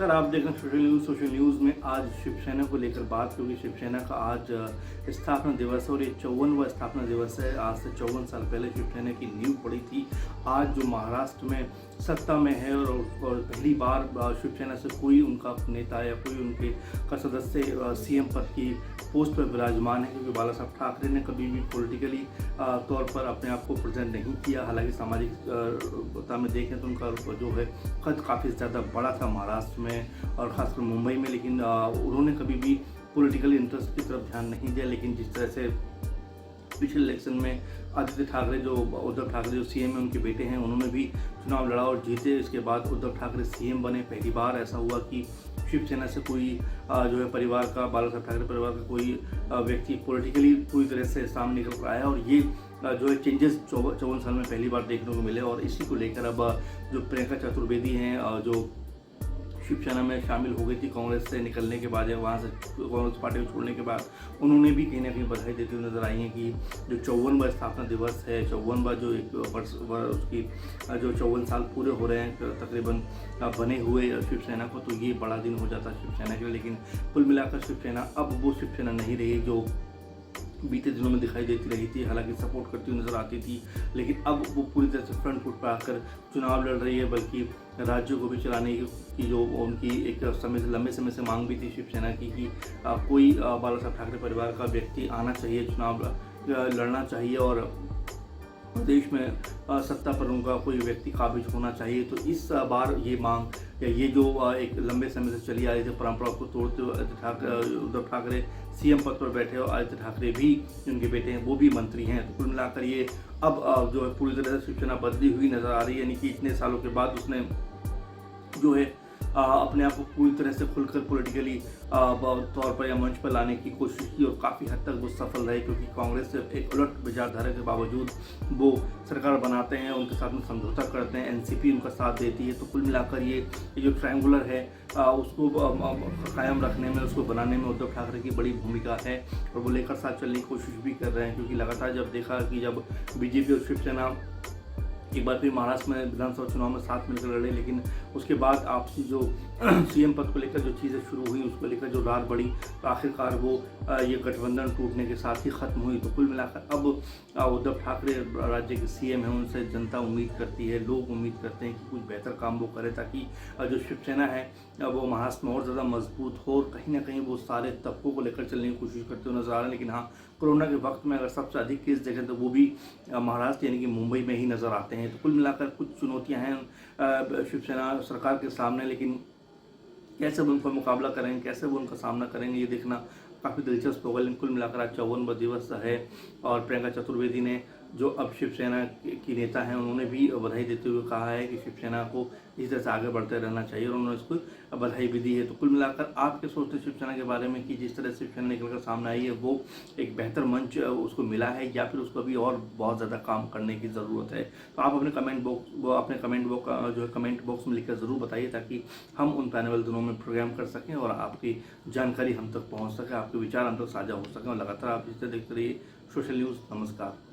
नमस्कार, आप देख रहे हैं सोशल न्यूज़ में आज शिवसेना को लेकर बात, क्योंकि शिवसेना का आज स्थापना दिवस है और ये 54वां स्थापना दिवस है। आज से 54 साल पहले शिवसेना की नींव पड़ी थी। आज जो महाराष्ट्र में सत्ता में है और पहली बार शिवसेना से कोई उनका नेता या कोई उनके का सदस्य सीएम पद की पोस्ट पर विराजमान है, क्योंकि बाला साहब ठाकरे ने कभी भी पॉलिटिकली तौर पर अपने आप को प्रेजेंट नहीं किया। हालांकि सामाजिकता में देखें तो उनका जो है कद काफ़ी ज़्यादा बड़ा था महाराष्ट्र में और ख़ासकर मुंबई में, लेकिन उन्होंने कभी भी पॉलिटिकल इंटरेस्ट की तरफ ध्यान नहीं दिया। लेकिन जिस तरह से पिछले इलेक्शन में आदित्य ठाकरे जो उद्धव ठाकरे जो सीएम है उनके बेटे हैं, उन्होंने भी चुनाव लड़ा और जीते। इसके बाद उद्धव ठाकरे सीएम बने। पहली बार ऐसा हुआ कि शिवसेना से कोई जो है परिवार का, बाला साहब ठाकरे परिवार का कोई व्यक्ति पॉलिटिकली पूरी तरह से सामने निकल कर आया और ये जो है चेंजेस 54 साल में पहली बार देखने को मिले। और इसी को लेकर अब जो प्रियंका चतुर्वेदी हैं, जो शिवसेना में शामिल हो गई थी कांग्रेस से निकलने के बाद या वहाँ से कांग्रेस पार्टी को छोड़ने के बाद, उन्होंने भी कहीं ना कहीं बधाई देते हुए नजर आई हैं कि जो 54वां स्थापना दिवस है, 54वां जो एक वर्ष उसकी जो 54 साल पूरे हो रहे हैं तकरीबन बने हुए शिवसेना को, तो ये बड़ा दिन हो जाता है शिवसेना के लिए। लेकिन कुल मिलाकर शिवसेना अब वो शिवसेना नहीं रही जो बीते दिनों में दिखाई देती रही थी। हालांकि सपोर्ट करती हुई नजर आती थी, लेकिन अब वो पूरी तरह से फ्रंट फुट पर आकर चुनाव लड़ रही है। बल्कि राज्यों को भी चलाने की जो उनकी एक लंबे समय से मांग भी थी शिवसेना की कि कोई बाला साहब ठाकरे परिवार का व्यक्ति आना चाहिए, चुनाव लड़ना चाहिए और प्रदेश में सत्ता पर उनका कोई व्यक्ति काबिज होना चाहिए। तो इस बार ये मांग या ये जो एक लंबे समय से चली आ रही थी परंपरा को तोड़ते हुए उद्धव ठाकरे सीएम पद पर बैठे और आदित्य ठाकरे भी उनके बेटे हैं, वो भी मंत्री हैं। तो कुल मिलाकर ये अब जो है पूरी तरह से शिवसेना बदली हुई नजर आ रही है। यानी कि इतने सालों के बाद उसने जो है अपने आप को पूरी तरह से खुलकर पॉलिटिकली तौर पर या मंच पर लाने की कोशिश की और काफ़ी हद तक वो सफल रहे, क्योंकि कांग्रेस से एक उलट विचारधारा के बावजूद वो सरकार बनाते हैं, उनके साथ में समझौता करते हैं, एनसीपी उनका साथ देती है। तो कुल मिलाकर ये जो ट्रायंगुलर है उसको कायम रखने में, उसको बनाने में उद्धव ठाकरे की बड़ी भूमिका है और वो लेकर साथ चलने की कोशिश भी कर रहे हैं। क्योंकि लगातार जब देखा कि जब बीजेपी और शिवसेना एक बार फिर महाराष्ट्र में विधानसभा चुनाव में साथ मिलकर लड़े, लेकिन उसके बाद आपसी जो सीएम पद को लेकर जो चीज़ें शुरू हुई, उसको लेकर जो रार बढ़ी, तो आखिरकार वो ये गठबंधन टूटने के साथ ही ख़त्म हुई। तो कुल मिलाकर अब उद्धव ठाकरे राज्य के सीएम हैं, उनसे जनता उम्मीद करती है, लोग उम्मीद करते हैं कि कुछ बेहतर काम वो करे, ताकि जो शिवसेना है वो महाराष्ट्र में और ज़्यादा मजबूत हो। और कहीं ना कहीं वो सारे तबकों को लेकर चलने की कोशिश करते हुए नजर आ रहे हैं। लेकिन हाँ, कोरोना के वक्त में अगर सबसे अधिक केस देखें तो वो भी महाराष्ट्र यानी कि मुंबई में ही नज़र आते हैं। तो कुल मिलाकर कुछ चुनौतियां हैं शिवसेना सरकार के सामने, लेकिन कैसे वो उनका मुकाबला करेंगे, कैसे वो उनका सामना करेंगे, ये देखना काफ़ी दिलचस्प होगा। लेकिन कुल मिलाकर आज 54वां दिवस है और प्रियंका चतुर्वेदी ने जो अब शिवसेना की नेता हैं, उन्होंने भी बधाई देते हुए कहा है कि शिवसेना को इस तरह से आगे बढ़ते रहना चाहिए और उन्होंने इसको बधाई भी दी है। तो कुल मिलाकर आप क्या सोचते हैं शिवसेना के बारे में कि जिस तरह से शिवसेना निकलकर सामने आई है वो एक बेहतर मंच उसको मिला है या फिर उसको अभी और बहुत ज़्यादा काम करने की ज़रूरत है? तो आप अपने कमेंट बॉक्स में लिखकर ज़रूर बताइए, ताकि हम उन आने वाले दिनों में प्रोग्राम कर सकें और आपकी जानकारी हम तक पहुँच सके, आपके विचार हम तक साझा हो सकें। और लगातार आप इस तरह देखते रहिए सोशल न्यूज़। नमस्कार।